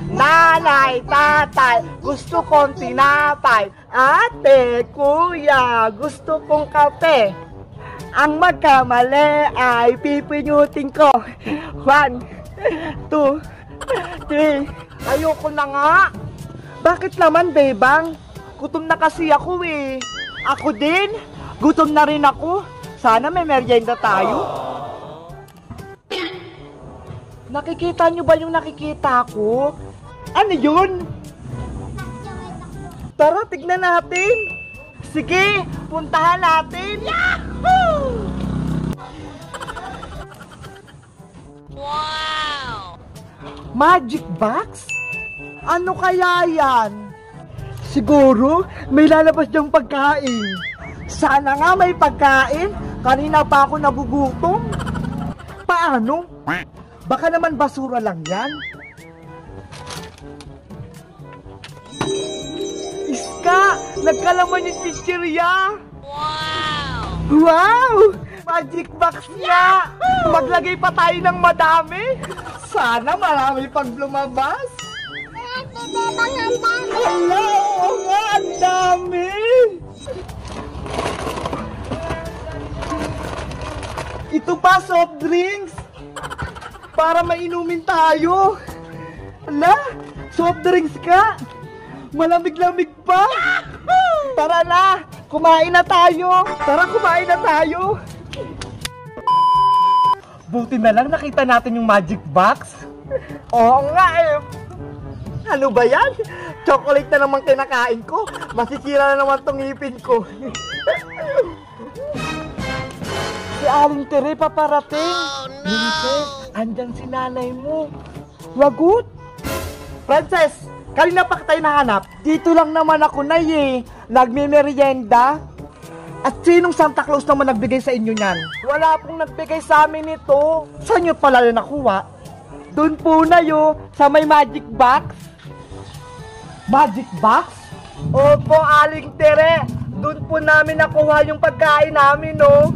Nanay, tatay, gusto kong tinapay. Ate, kuya, gusto kong kape. Ang magkamali ay pipinyutin ko. 1, 2, 3. Ayoko na nga. Bakit naman, bebang? Gutom na kasi ako eh. Ako din. Gutom na rin ako. Sana may merienda tayo. Nakikita nyo ba yung nakikita ko? Ano yun? Tara, tignan natin. Sige, puntahan natin. Yahoo! Wow! Magic box? Ano kaya yan? Siguro, may lalabas diyang pagkain. Sana nga may pagkain. Kanina pa ako nagugutom. Paano? Baka naman basura lang yan. Iska! Nagkalaman yung chichirya! Wow! Wow! Magic box niya! Maglagay pa tayo ng madami! Sana marami pang lumabas! Hello! Oo nga! Ang dami! Ito pa, soft drinks! Para mainumin tayo! Ala! Soft drinks ka! Malamig-lamig pa! Tara na! Kumain na tayo! Tara, kumain na tayo! Buti na lang nakita natin yung magic box. Oo nga eh! Ano ba yan? Chocolate na naman kinakain ko. Masisira na naman tong ngipin ko. Si Aling Tere paparating. Oh, no! Princess, andyan si nanay mo. Lagot! Princess, kanina pa tayo nahanap. Dito lang naman ako na eh. Nagme-merienda. At sinong Santa Claus naman nagbigay sa inyo niyan? Wala pong nagbigay sa amin ito. Saan nyo pala na nakuha? Doon po na yun, sa may magic box. Magic box? Opo, Aling Tere. Doon po namin nakuha yung pagkain namin, no?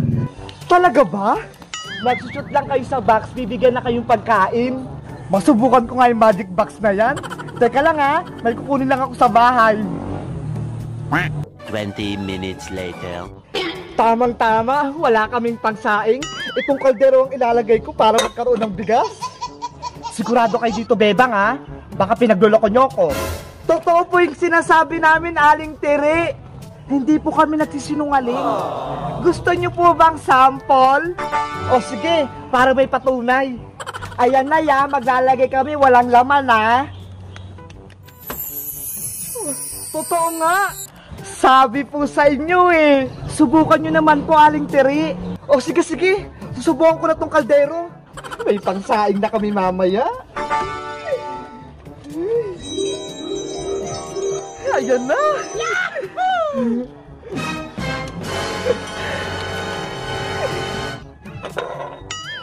Talaga ba? Nagsushoot lang kayo sa box, bibigyan na kayong pagkain. Masubukan ko nga yung magic box na yan. Teka lang ha, may kukunin lang ako sa bahay. 20 minutes later. Tamang-tama, wala kaming pangsaing. Itong kaldero ang ilalagay ko para magkaroon ng bigas. Sigurado kayo dito, bebang ha? Baka pinagloloko nyo ko. Totoo po yung sinasabi namin, Aling Tere. Hindi po kami nagsisinungaling. Gusto nyo po bang sample? O sige, para may patunay. Ayan na ya, maglalagay kami, walang laman ha. Totoo nga. Sabi po sa inyo eh. Subukan nyo naman po, Aling Tere. O sige, sige. Susubukan ko na tong kaldero. May pangsaing na kami mamaya. Ayan na.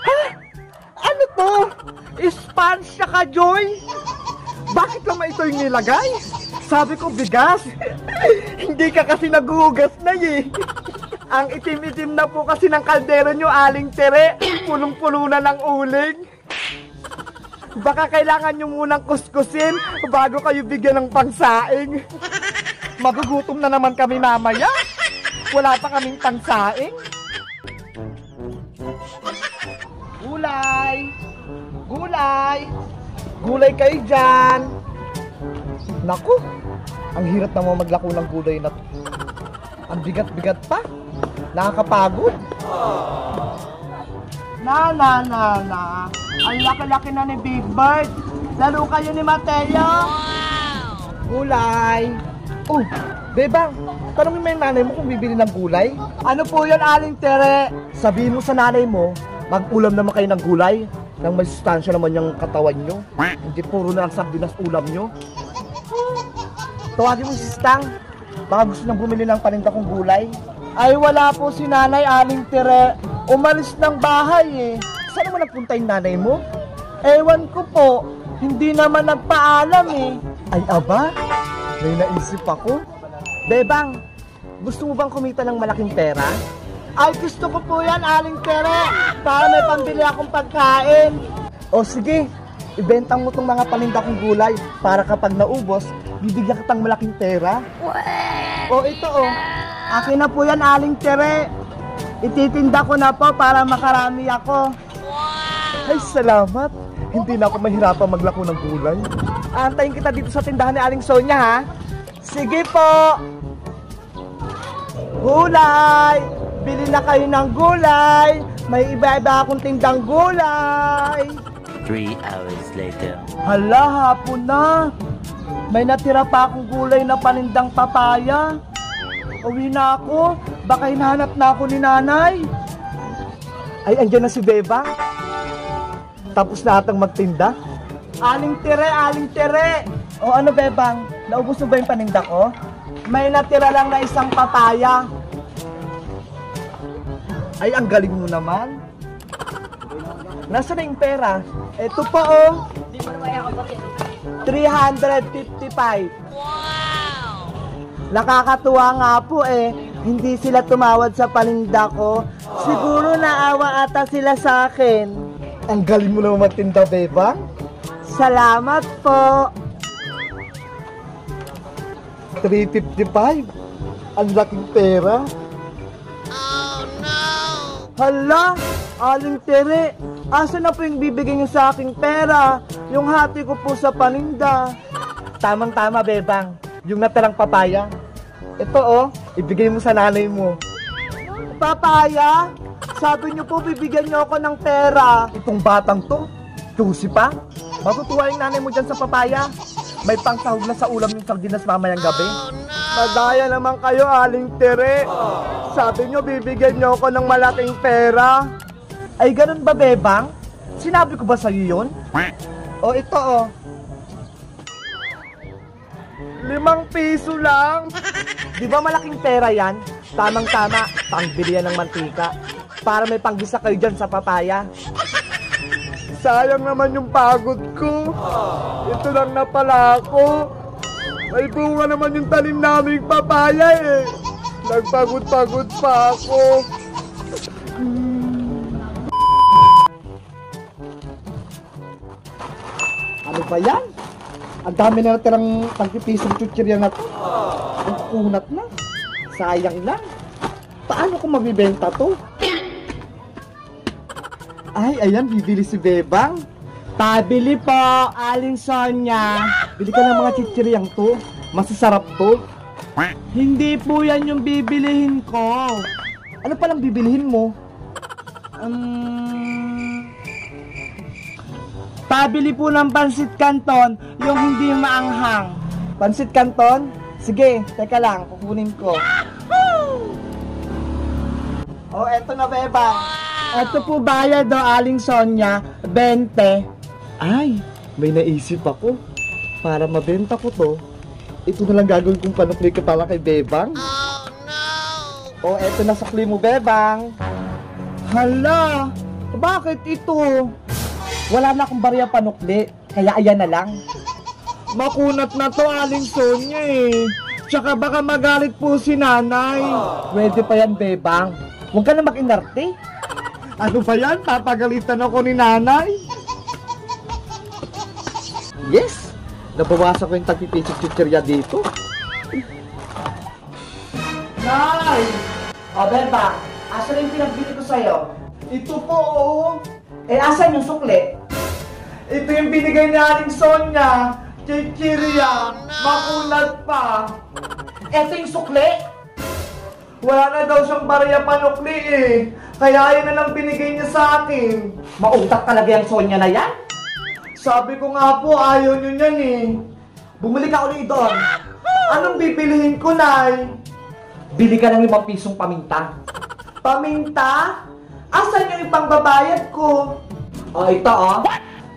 Ha? Ano to? Sponge ka, Joy? Bakit naman ito yung nilagay? Sabi ko bigas. Hindi ka kasi naguhugas na eh. Ang itim-itim na po kasi ng kaldero nyo, Aling Tere. Punong-puno na ng uling. Baka kailangan nyo munang kuskusin bago kayo bigyan ng pangsaing. Magugutom na naman kami mamaya. Wala pa kaming pangsaing. Gulay! Gulay! Gulay kayo dyan! Naku! Ang hirap naman maglako ng gulay na to. Ang bigat-bigat pa. Nakakapagod. Na. Ang laki-laki na ni Big Bird. Lalo kayo ni Mateo. Wow! Gulay. Oh, bebang, tanongin mo yung nanay mo kung bibili ng gulay. Ano po yun, Aling Tere? Sabihin mo sa nanay mo, mag-ulam naman kayo ng gulay. Nang may sustansya naman yung katawan nyo. Hindi puro na lang sardinas ulam nyo. Tawagin mo si Stang. Baka gusto nang bumili ng paninda kong gulay. Ay, wala po si nanay, Aling Tere. Umalis ng bahay eh. Saan naman nagpunta yung nanay mo? Ewan ko po. Hindi naman nagpaalam eh. Ay, aba? May naisip ako. Bebang, gusto mo bang kumita ng malaking pera? Ay, gusto ko po yan, Aling Tere. Para may pambili akong pagkain. O sige, ibenta mo tong mga paninda kong gulay para kapag naubos, bibigyan kitang malaking pera. O ito akin na po yan, Aling Tere. Ititinda ko na po para makarami ako. Ay, salamat. Hindi na ako mahirapan maglako ng gulay. Antayin kita dito sa tindahan ni Aling Sonia, ha? Sige po. Gulay! Bili na kayo ng gulay. May iba-iba akong tindang gulay. 3 hours later. Hala, hapon na. May natira pa akong gulay na panindang papaya. Uwi na ako. Baka hinahanap na ako ni nanay. Ay, andyan na si Bebang. Tapos na atang magtinda. Aling Tere, Aling Tere. O ano, Bebang? Naubos mo ba yung paninda ko? May natira lang na isang papaya. Ay, ang galing mo naman. Nasaan na yung pera? Ito po, 355. Wow! Nakakatuwa nga po hindi sila tumawad sa paninda ko. Siguro naawa ata sila sa akin. Ang galing mo naman magtinda, Bebang. Salamat po. 355. Ang laking pera. Oh no! Hala, Aling Tere, asa na po yung bibigay niyo sa aking pera? Yung hati ko po sa paninda. Tamang-tama, Bebang. Yung natirang papaya. Ito ibigay mo sa nanay mo. Papaya? Sabi niyo po bibigyan niyo ako ng pera. Itong batang to, tusi pa. Matutuwa yung nanay mo dyan sa papaya. May pangsahog na sa ulam yung sardinas mamayang gabi. Madaya naman kayo, Aling Tere. Sabi niyo bibigyan niyo ako ng malaking pera. Ay, ganun ba, Bebang? Sinabi ko ba sa'yo yun? O, ito, 5 piso lang. Di ba malaking pera yan? Tamang-tama, pangbili yan ng mantika. Para may panggisa kayo dyan sa papaya. Sayang naman yung pagod ko. Ito lang na pala ako. May bunga naman yung tanim naming papaya Nagpagod-pagod pa ako. Ano ba yan? Ang dami na natirang pagpipisang chuchirya na to. Ang kunat na. Sayang lang. Paano ko mabibenta to? Ay, ayan, bibili si Bebang. Pabili po, Aling Sonia. Bili ka ng mga chichiryang to. Masasarap to. Hindi po yan yung bibilihin ko. Ano palang bibilihin mo? Pabili po ng pansit canton, yung hindi maanghang. Pansit canton? Sige, teka lang, kukunin ko. Oh, eto na, Bebang. Eto po bayad Aling Sonia, 20. Ay, may naisip ako. Para mabenta ko to, ito na lang gagawin kong panukli ka pala kay Bebang. Oh no! Oh, eto na sakli mo, Bebang. Hala, bakit ito? Wala na akong barya panukli, kaya ayan na lang. Makunat na to, Aling Sonia Tsaka baka magalit po si nanay. Pwede pa yan, Bebang. Huwag ka na mag-inarte. Ano ba yan? Papagalitan ako ni nanay. Yes! Nabawasan ko yung tagpipisik-chichirya dito. Nay! O, Bebang, asan yung pinagbili ko sa'yo? Ito po, asan yung sukli? Ito yung binigay ni Aling Sonia. Chichirya. Makunat pa. Ito yung sukli? Wala na daw siyang barya panukli Kaya yun na lang binigay niya sa akin. Mautak talaga yung Sonia na yan? Sabi ko nga po, ayaw nyo yan Bumili ka ulit doon. Anong bibilihin ko, Nay? Bili ka ng 5 pisong paminta. Paminta? Asan yung ipangbabayad ko? O, ito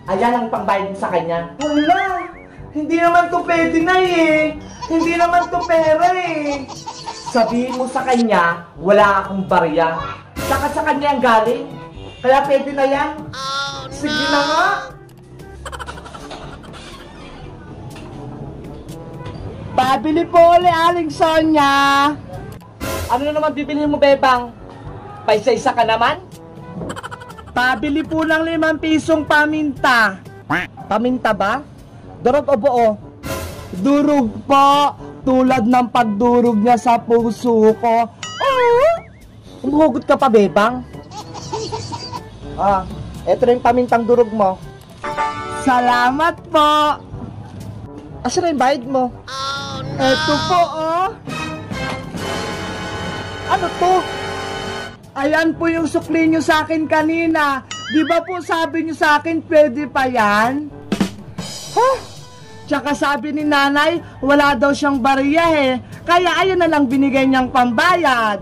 Ayan ang pangbayad mo sa kanya. Wala! Hindi naman to pwede na Hindi naman to pera Sabihin mo sa kanya, wala akong barya. Saka sa kanya ang galing. Kaya pwede na yan. Oh no! Sige na nga. Pabili po ulit, Aling Sonia. Ano na naman bibilhin mo, Bebang? Paisa-isa ka naman? Pabili po ng 5 pisong paminta. Paminta ba? Durog o buo? Durog po. Tulad ng pagdurog niya sa puso ko. Umuhugot ka pa, bebang? Eto na yung pamintang durog mo. Salamat po. Asa na yung bayad mo? Oh no! Eto po, oh. Ano to? Ayan po yung sukli nyo sa akin kanina. Di ba po sabi nyo sa akin, pwede pa yan? Tsaka sabi ni nanay, wala daw siyang bariya eh. Kaya ayun na lang binigay niyang pambayad.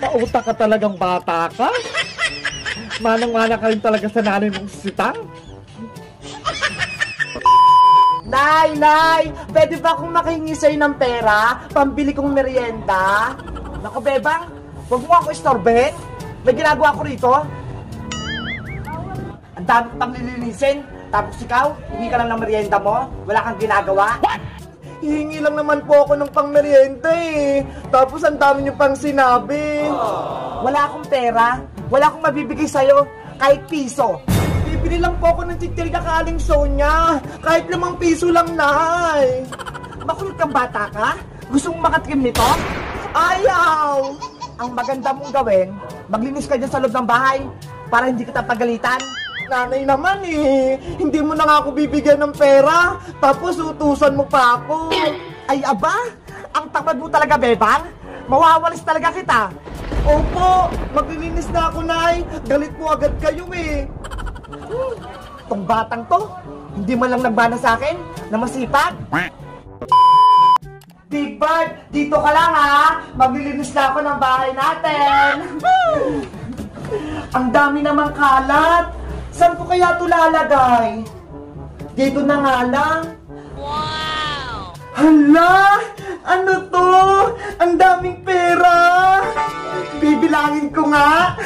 Pauta ka talagang bata ka? Manang-mana ka rin talaga sa nanay mong sitang? Nay! Pwede ba akong makahingi sa'yo ng pera? Pambili kong merienda? Naku, bebang, huwag mo ako istorbehin. May ginagawa ko rito. Ang dami pang lilinisin. Tapos ikaw, hindi ka lang ng merienda mo? Wala kang ginagawa? What? Hihingi lang naman po ako ng pang merienda eh. Tapos ang dami niyo pang sinabi. Wala akong pera. Wala akong mabibigay sa'yo. Kahit piso. Bibili lang po ako ng chichirya kaaling Sonya. Kahit 5 piso lang, nay. Makulit kang bata ka? Gusto mong makatikim nito? Ayaw! Ang maganda mong gawin, maglinis ka dyan sa loob ng bahay para hindi kita pagalitan. Nanay naman eh, hindi mo na nga ako bibigyan ng pera, tapos utusan mo pa ako. Ay aba, ang tamad mo talaga, bebang. Mawawalis talaga kita. Opo, maglilinis na ako, nay. Galit mo agad kayo eh. Tong batang to, hindi man lang nagbana sa akin na masipag. Big Bird, dito ka lang ha. Maglilinis na ako ng bahay natin. Ang dami namang kalat. Saan ko kaya ito lalagay? Dito na nga lang. Wow! Hala! Ano to? Ang daming pera! Bibilangin ko nga.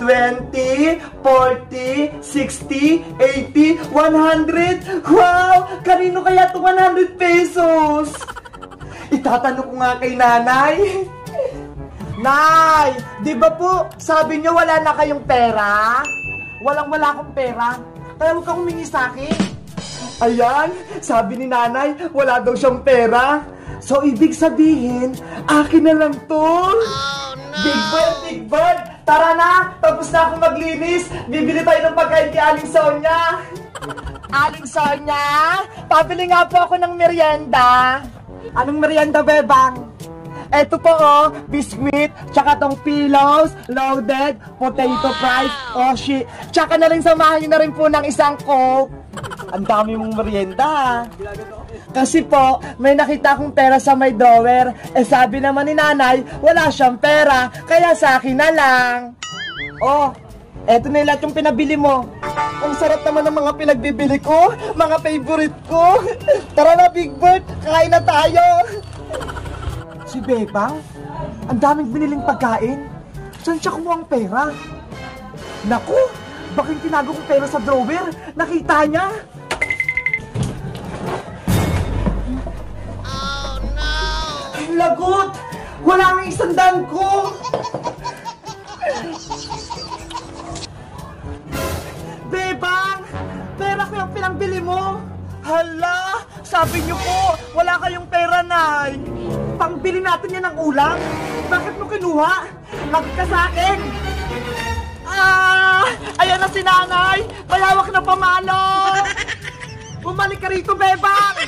20, 40, 60, 80, 100. Wow! Kanino kaya ito 100 pesos? Itatanong ko nga kay nanay. Nay, di ba po sabi niyo wala na kayong pera? Wala akong pera. Kaya huwag kang humingi sa akin. Ayan, sabi ni nanay, wala daw siyang pera. So, ibig sabihin, akin na lang to. Oh no! Big Bird, tara na. Tapos na akong maglinis. Bibili tayo ng pagkain kay Aling Sonya. Aling Sonya, pabili nga po ako ng merienda. Anong merienda, bebang? Eto po oh, biscuit, tsaka tong pillows, loaded, potato fries, oshi. Tsaka na rin samahan nyo na rin po ng isang coke. Ang dami mong merienda. Kasi po, may nakita akong pera sa may drawer. Eh sabi naman ni nanay, wala siyang pera, kaya sa akin na lang. Oh, eto na lahat yung pinabili mo. Ang sarap naman ng mga pinagbibili ko, mga favorite ko. Tara na, Big Bird, kain na tayo. Si Bebang, ang daming biniling pagkain. Saan siya kumuha ang pera? Naku, baka yung tinago kong pera sa drawer, nakita niya. Oh no! Lagot! Wala nang 100 ko! Bebang! Pera ko yung pinangbili mo! Hala! Sabi niyo po, wala kayong pera, nay! Pangbili natin yan ng ulam! Bakit mo kinuha? Lagot ka sa akin! Ayan na si nanay! Malawak na pamalo! Bumalik ka rito, Bebang!